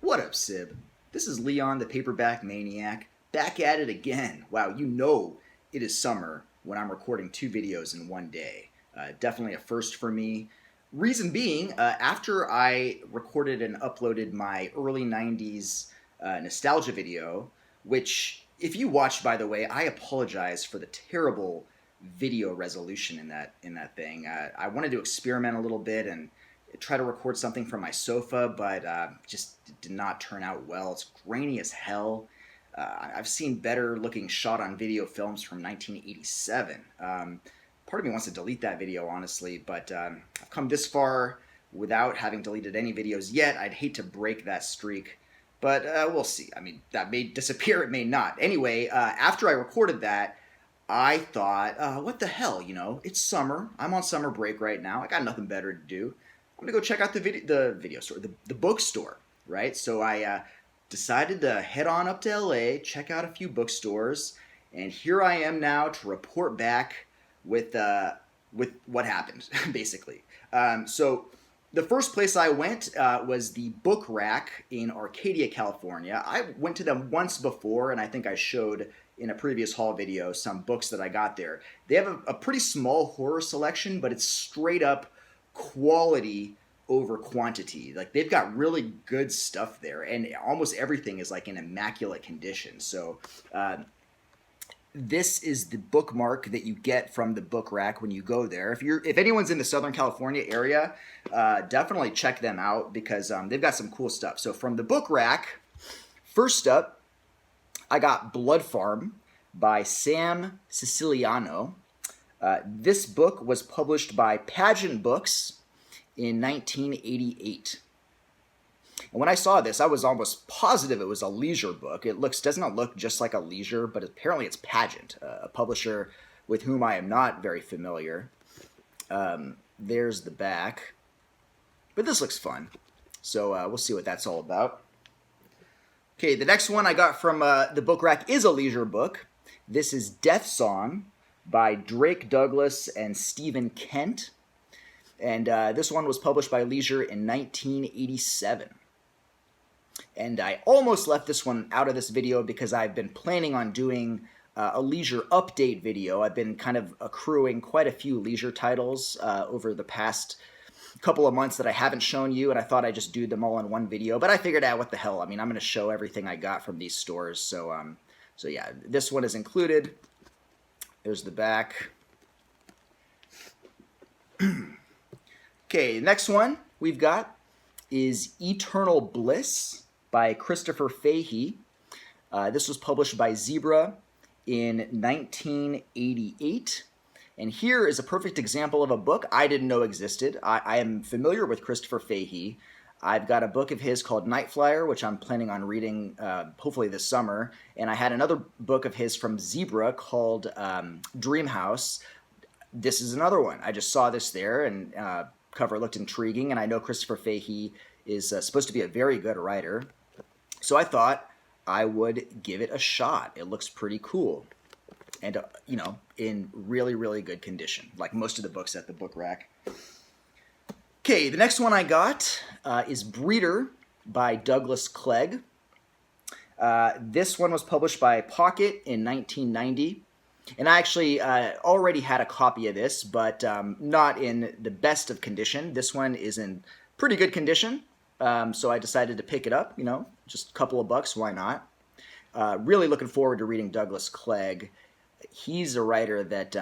What up, Sib? This is Leon, the Paperback Maniac, back at it again. Wow, you know it is summer when I'm recording 2 videos in one day. Definitely a first for me. Reason being, after I recorded and uploaded my early 90s nostalgia video, which, if you watched, by the way, I apologize for the terrible video resolution in that thing. I wanted to experiment a little bit and try to record something from my sofa, but just did not turn out well. It's grainy as hell. I've seen better looking shot on video films from 1987. Part of me wants to delete that video, honestly, but I've come this far without having deleted any videos yet. I'd hate to break that streak, but we'll see. I mean, that may disappear, it may not. Anyway, after I recorded that, I thought, what the hell, you know, it's summer. I'm on summer break right now. I got nothing better to do. I'm gonna go check out the video store, the bookstore, right? So I decided to head on up to LA, check out a few bookstores, and here I am now to report back with what happened, basically. So the first place I went was the Book Rack in Arcadia, California. I went to them once before, and I think I showed in a previous haul video some books that I got there. They have a pretty small horror selection, but it's straight up quality over quantity. Like, they've got really good stuff there, and almost everything is like in immaculate condition. So this is the bookmark that you get from the Book Rack when you go there. If anyone's in the Southern California area, definitely check them out because they've got some cool stuff. So from the Book Rack, first up, I got Blood Farm by Sam Siciliano. This book was published by Pageant Books in 1988. And when I saw this, I was almost positive it was a leisure book. Does not look just like a leisure, but apparently it's Pageant, a publisher with whom I am not very familiar. There's the back. But this looks fun. So we'll see what that's all about. Okay, the next one I got from the Book Rack is a leisure book. This is Death Song by Drake Douglas and Stephen Kent. And this one was published by Leisure in 1987. And I almost left this one out of this video because I've been planning on doing a Leisure update video. I've been kind of accruing quite a few Leisure titles over the past couple of months that I haven't shown you, and I thought I'd just do them all in one video. But I figured out what the hell. I mean, I'm going to show everything I got from these stores. So yeah, this one is included. There's the back. Okay, next one we've got is Eternal Bliss by Christopher Fahey. This was published by Zebra in 1988. And here is a perfect example of a book I didn't know existed. I am familiar with Christopher Fahey. I've got a book of his called Night Flyer, which I'm planning on reading hopefully this summer. And I had another book of his from Zebra called Dream House. This is another one. I just saw this there, and cover looked intriguing. And I know Christopher Fahey is supposed to be a very good writer. So I thought I would give it a shot. It looks pretty cool. And, you know, in really, really good condition, like most of the books at the Book Rack. Okay, the next one I got is Breeder by Douglas Clegg. This one was published by Pocket in 1990. And I actually already had a copy of this, but not in the best of condition. This one is in pretty good condition, so I decided to pick it up, you know, just a couple of bucks, why not? Really looking forward to reading Douglas Clegg. He's a writer that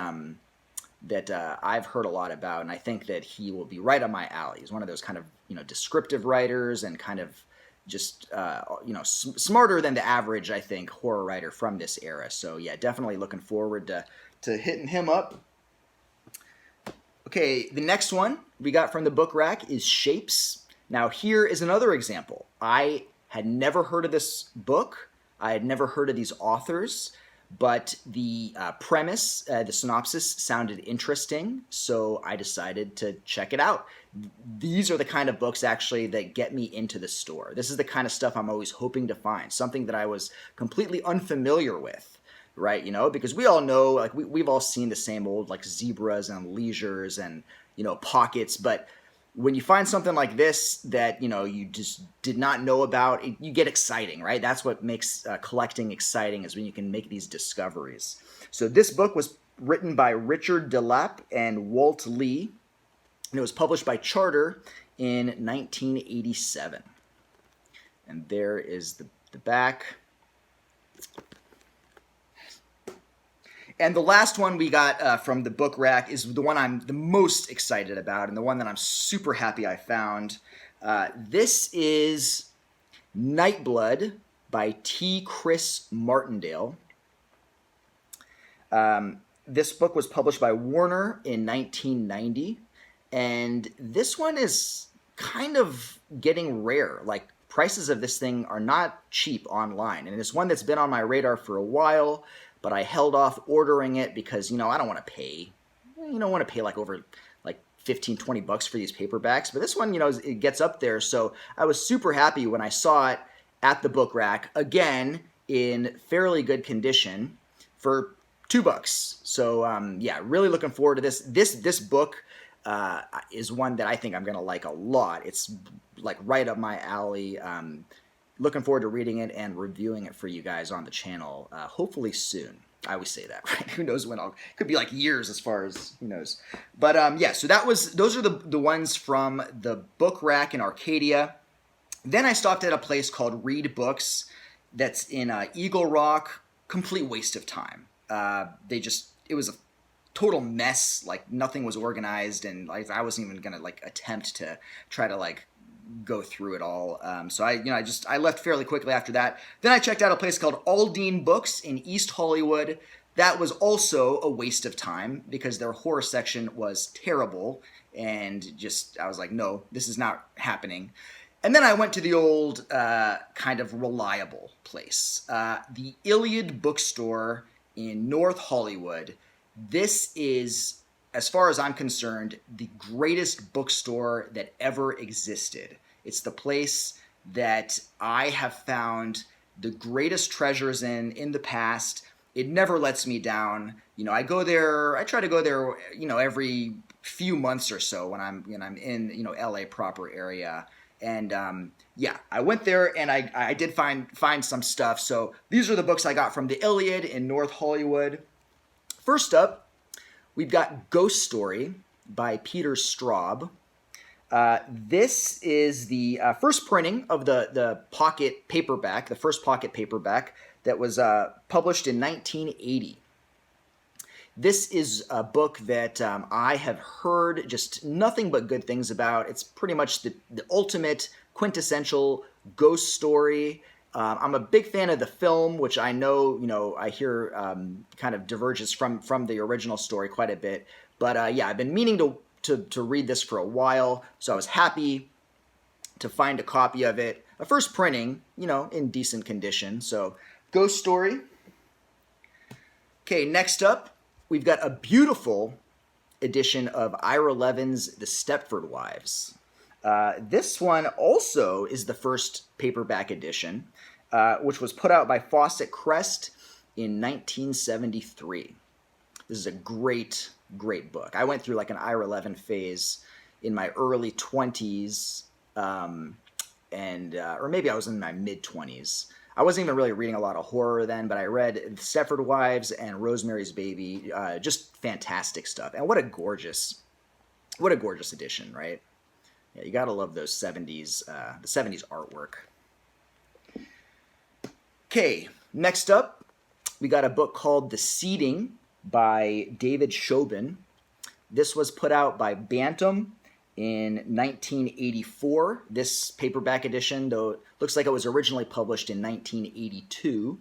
I've heard a lot about, and I think that he will be right on my alley. He's one of those kind of, you know, descriptive writers and kind of just, you know, smarter than the average, I think, horror writer from this era. So, yeah, definitely looking forward to hitting him up. Okay, the next one we got from the Book Rack is Shapes. Now, here is another example. I had never heard of this book. I had never heard of these authors. But the premise, the synopsis, sounded interesting, so I decided to check it out. These are the kind of books, actually, that get me into the store. This is the kind of stuff I'm always hoping to find, something that I was completely unfamiliar with, right? You know, because we all know, like, we've all seen the same old, like, Zebras and Leisures and, you know, Pockets, but when you find something like this that, you know, you just did not know about, you get exciting, right? That's what makes collecting exciting, is when you can make these discoveries. So this book was written by Richard DeLapp and Walt Lee, and it was published by Charter in 1987. And there is the back. And the last one we got from the book rack is the one I'm the most excited about, and the one that I'm super happy I found. This is Nightblood by T. Chris Martindale. This book was published by Warner in 1990, and this one is kind of getting rare. Like, prices of this thing are not cheap online, and it's one that's been on my radar for a while, but I held off ordering it because, you know, I don't want to pay. You don't want to pay like over like 15, 20 bucks for these paperbacks. But this one, you know, it gets up there. So I was super happy when I saw it at the book rack, again, in fairly good condition for $2. So yeah, really looking forward to this. This book is one that I think I'm going to like a lot. It's like right up my alley. Looking forward to reading it and reviewing it for you guys on the channel, hopefully soon. I always say that, right? Who knows when could be like years, as far as who knows. But yeah, so those are the ones from the book rack in Arcadia. Then I stopped at a place called Read Books that's in Eagle Rock. Complete waste of time. It was a total mess. Like, nothing was organized, and like I wasn't even gonna like attempt to try to like go through it all. So I left fairly quickly after that. Then I checked out a place called Aldine Books in East Hollywood. That was also a waste of time because their horror section was terrible, and just I was like, no, this is not happening. And then I went to the old kind of reliable place, the Iliad bookstore in North Hollywood. This is, as far as I'm concerned, the greatest bookstore that ever existed. It's the place that I have found the greatest treasures in the past. It never lets me down. You know, I try to go there, you know, every few months or so when I'm in, you know, LA proper area. And yeah, I went there and I did find some stuff. So these are the books I got from the Iliad in North Hollywood. First up, we've got Ghost Story by Peter Straub. This is the first printing of the pocket paperback, the first pocket paperback that was published in 1980. This is a book that I have heard just nothing but good things about. It's pretty much the ultimate quintessential ghost story. I'm a big fan of the film, which I know, you know, I hear kind of diverges from the original story quite a bit. But yeah, I've been meaning to read this for a while, so I was happy to find a copy of it. A first printing, you know, in decent condition. So, Ghost Story. Okay, next up, we've got a beautiful edition of Ira Levin's The Stepford Wives. This one also is the first paperback edition, which was put out by Fawcett Crest in 1973. This is a great, great book. I went through like an Ira Levin phase in my early 20s, or maybe I was in my mid-20s. I wasn't even really reading a lot of horror then, but I read Stepford Wives and Rosemary's Baby, just fantastic stuff. And what a gorgeous edition, right? Yeah, you gotta love those 70s, the 70s artwork. Okay, next up, we got a book called The Seeding by David Shobin. This was put out by Bantam in 1984. This paperback edition, though, it looks like it was originally published in 1982.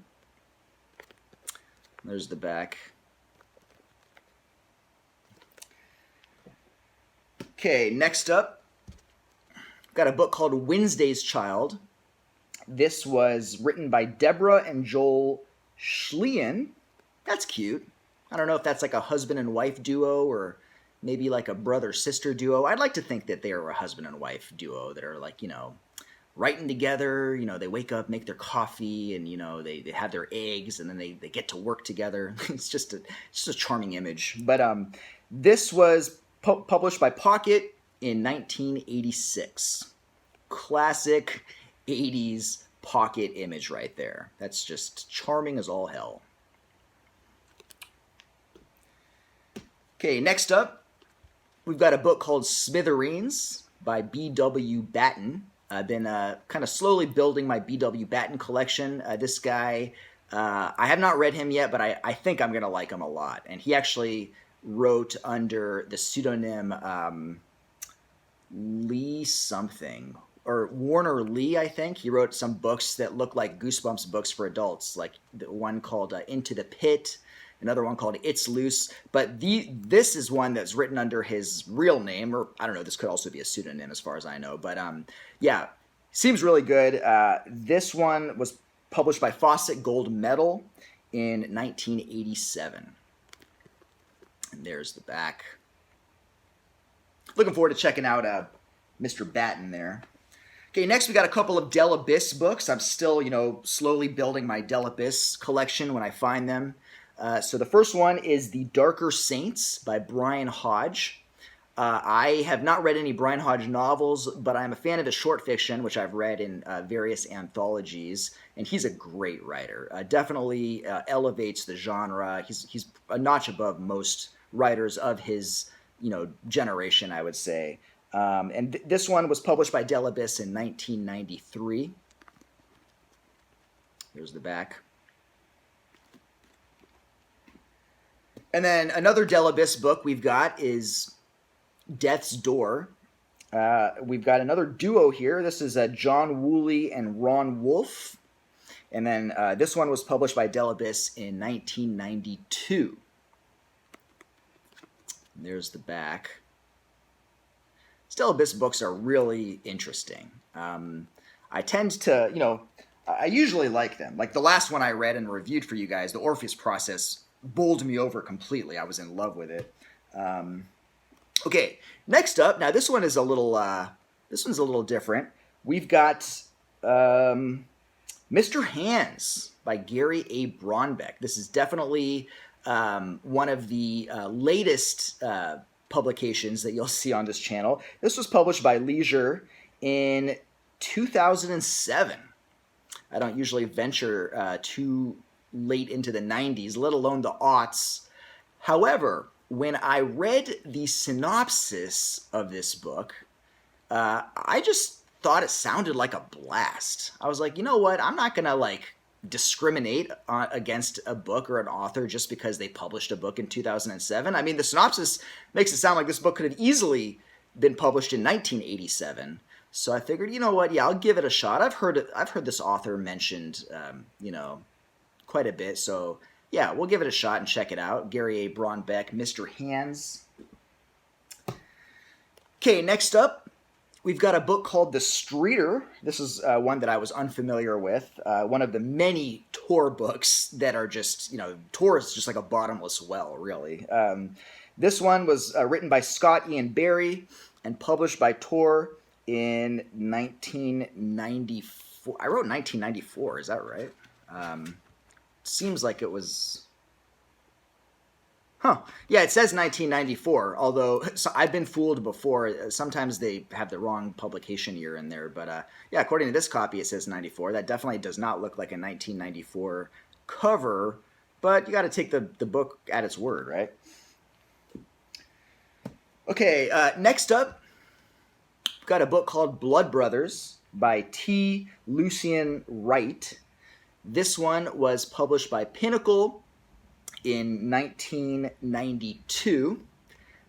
There's the back. Okay, next up, got a book called Wednesday's Child. This was written by Deborah and Joel Schleien. That's cute. I don't know if that's like a husband and wife duo or maybe like a brother-sister duo. I'd like to think that they are a husband and wife duo that are like, you know, writing together. You know, they wake up, make their coffee, and, you know, they have their eggs, and then they get to work together. It's just a charming image. But this was published by Pocket in 1986. Classic 80s pocket image right there. That's just charming as all hell. Okay, next up, we've got a book called Smithereens by B.W. Batten. I've been kind of slowly building my B.W. Batten collection. This guy, I have not read him yet, but I think I'm going to like him a lot. And he actually wrote under the pseudonym Lee something, or Warner Lee, I think. He wrote some books that look like Goosebumps books for adults, like the one called Into the Pit, another one called It's Loose. But this is one that's written under his real name, or I don't know, this could also be a pseudonym as far as I know. But yeah, seems really good. This one was published by Fawcett Gold Medal in 1987. And there's the back. Looking forward to checking out Mr. Batten there. Okay, next we got a couple of Del Abyss books. I'm still, slowly building my Del Abyss collection when I find them. So the first one is The Darker Saints by Brian Hodge. I have not read any Brian Hodge novels, but I'm a fan of his short fiction, which I've read in various anthologies, and he's a great writer. Definitely elevates the genre. He's a notch above most writers of his generation, I would say. And this one was published by Del Abyss in 1993. There's the back. And then another Del Abyss book we've got is Death's Door. We've got another duo here. This is John Woolley and Ron Wolfe. And then this one was published by Del Abyss in 1992. There's the back. Del Abyss books are really interesting. I tend to, I usually like them. Like the last one I read and reviewed for you guys, The Orpheus Process, bowled me over completely. I was in love with it. Okay, next up, now this one is a little, this one's a little different. We've got Mr. Hands by Gary A. Bronbeck. This is definitely one of the latest publications that you'll see on this channel. This was published by Leisure in 2007. I don't usually venture too late into the 90s, let alone the aughts. However, when I read the synopsis of this book, I just thought it sounded like a blast. I was like, you know what? I'm not going to discriminate against a book or an author just because they published a book in 2007. I mean, the synopsis makes it sound like this book could have easily been published in 1987. So I figured, you know what? Yeah, I'll give it a shot. I've heard this author mentioned, quite a bit. So yeah, we'll give it a shot and check it out. Gary A. Bronbeck, Mr. Hands. Okay, next up, we've got a book called The Streeter. This is one that I was unfamiliar with. One of the many Tor books that are just, Tor is just like a bottomless well, really. This one was written by Scott Ian Barry and published by Tor in 1994. I wrote 1994, is that right? Seems like it was... Huh. Yeah, it says 1994, although I've been fooled before. Sometimes they have the wrong publication year in there. But yeah, according to this copy, it says 94. That definitely does not look like a 1994 cover, but you got to take the book at its word, right? Okay, next up, we've got a book called Blood Brothers by T. Lucian Wright. This one was published by Pinnacle in 1992,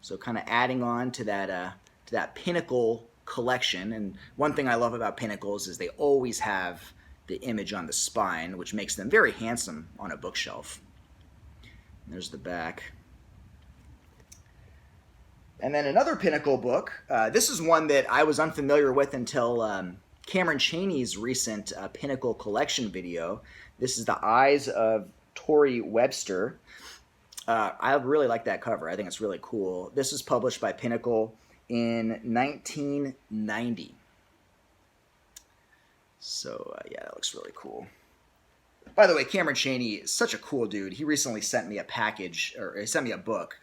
so kind of adding on to that Pinnacle collection. And one thing I love about Pinnacles is they always have the image on the spine, which makes them very handsome on a bookshelf. And there's the back. And then another Pinnacle book. This is one that I was unfamiliar with until Cameron Chaney's recent Pinnacle collection video. This is The Eyes of Tori Webster. I really like that cover. I think it's really cool. This was published by Pinnacle in 1990. So yeah, that looks really cool. By the way, Cameron Chaney is such a cool dude. He recently sent me a package, or he sent me a book,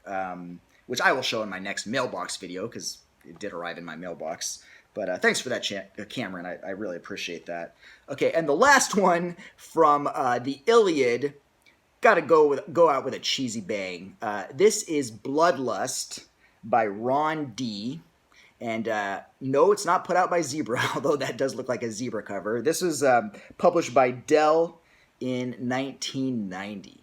which I will show in my next mailbox video, because it did arrive in my mailbox. But thanks for that, Cameron. I really appreciate that. Okay, and the last one from the Iliad, got to go out with a cheesy bang. This is Bloodlust by Ron D. And no, it's not put out by Zebra, although that does look like a Zebra cover. This was published by Dell in 1990.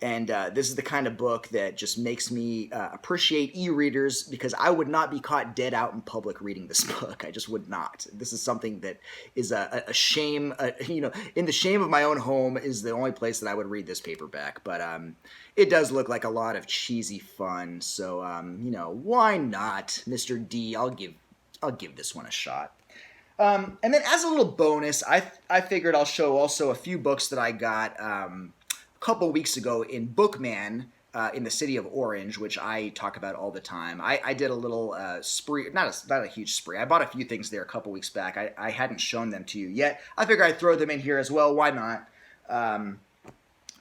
And this is the kind of book that just makes me appreciate e-readers, because I would not be caught dead out in public reading this book. I just would not. This is something that is a shame. In the shame of my own home is the only place that I would read this paperback. But it does look like a lot of cheesy fun. So why not, Mr. D? I'll give this one a shot. And then as a little bonus, I figured I'll show also a few books that I got couple weeks ago in Bookman in the city of Orange, which I talk about all the time. I did a little spree, not a huge spree. I bought a few things there a couple weeks back. I hadn't shown them to you yet. I figured I'd throw them in here as well. Why not?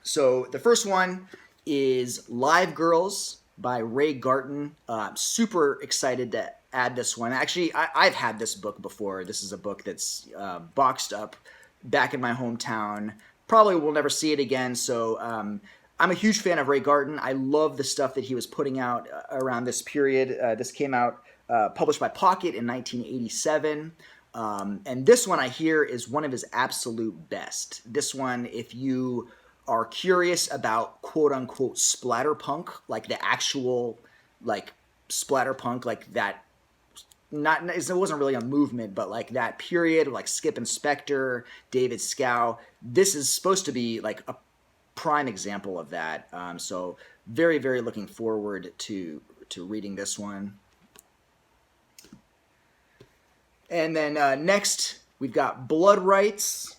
So the first one is Live Girls by Ray Garton. Super excited to add this one. Actually, I've had this book before. This is a book that's boxed up back in my hometown. Probably will never see it again, so I'm a huge fan of Ray Garton. I love the stuff that he was putting out around this period. This came out published by Pocket in 1987, and this one I hear is one of his absolute best. This one, if you are curious about quote-unquote splatterpunk, like the actual like splatterpunk, like that, it wasn't really a movement, but like that period, like Skip Inspector, David Scow. This is supposed to be like a prime example of that. So very, very looking forward to reading this one. And then next we've got Blood Rights.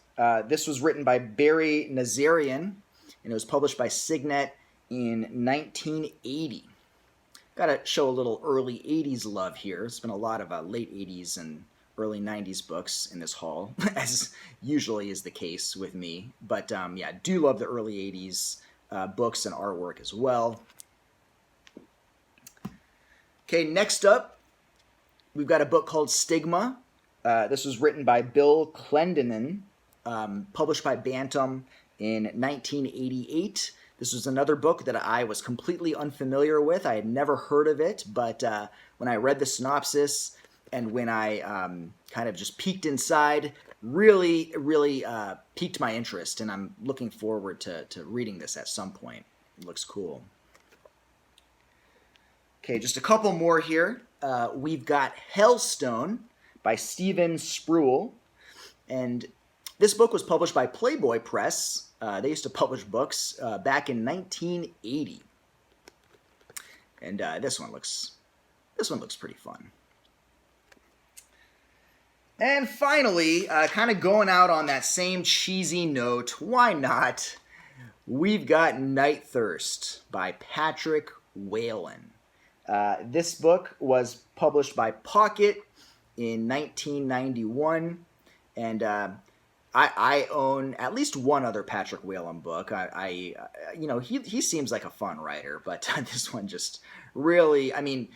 This was written by Barry Nazarian, and it was published by Signet in 1980. Got to show a little early 80s love here. It's been a lot of late 80s and early 90s books in this haul, as usually is the case with me. But yeah, do love the early 80s books and artwork as well. Okay, next up, we've got a book called Stigma. This was written by Bill Clendenin, published by Bantam in 1988. This was another book that I was completely unfamiliar with. I had never heard of it, but when I read the synopsis and when I kind of just peeked inside, really piqued my interest, and I'm looking forward to reading this at some point. It looks cool. Okay, just a couple more here. We've got Hellstone by Stephen Spruill, and this book was published by Playboy Press. They used to publish books back in 1980, and this one looks pretty fun. And finally, kind of going out on that same cheesy note, why not? We've got Night Thirst by Patrick Whalen. This book was published by Pocket in 1991, and I own at least one other Patrick Whalen book. He seems like a fun writer, but this one just really, I mean,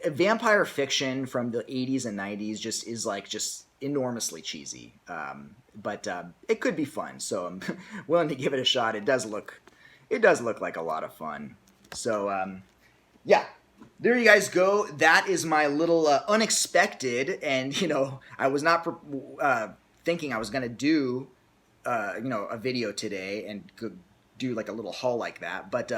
vampire fiction from the 80s and 90s just is like just enormously cheesy. But it could be fun, so I'm willing to give it a shot. It does look like a lot of fun. So yeah. There you guys go. That is my little unexpected, and I was not thinking I was going to do, a video today and do like a little haul like that. But,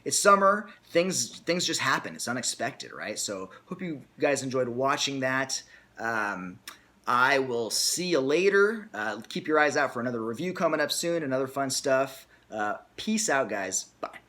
it's summer. Things just happen. It's unexpected, right? So hope you guys enjoyed watching that. I will see you later. Keep your eyes out for another review coming up soon and other fun stuff. Peace out, guys. Bye.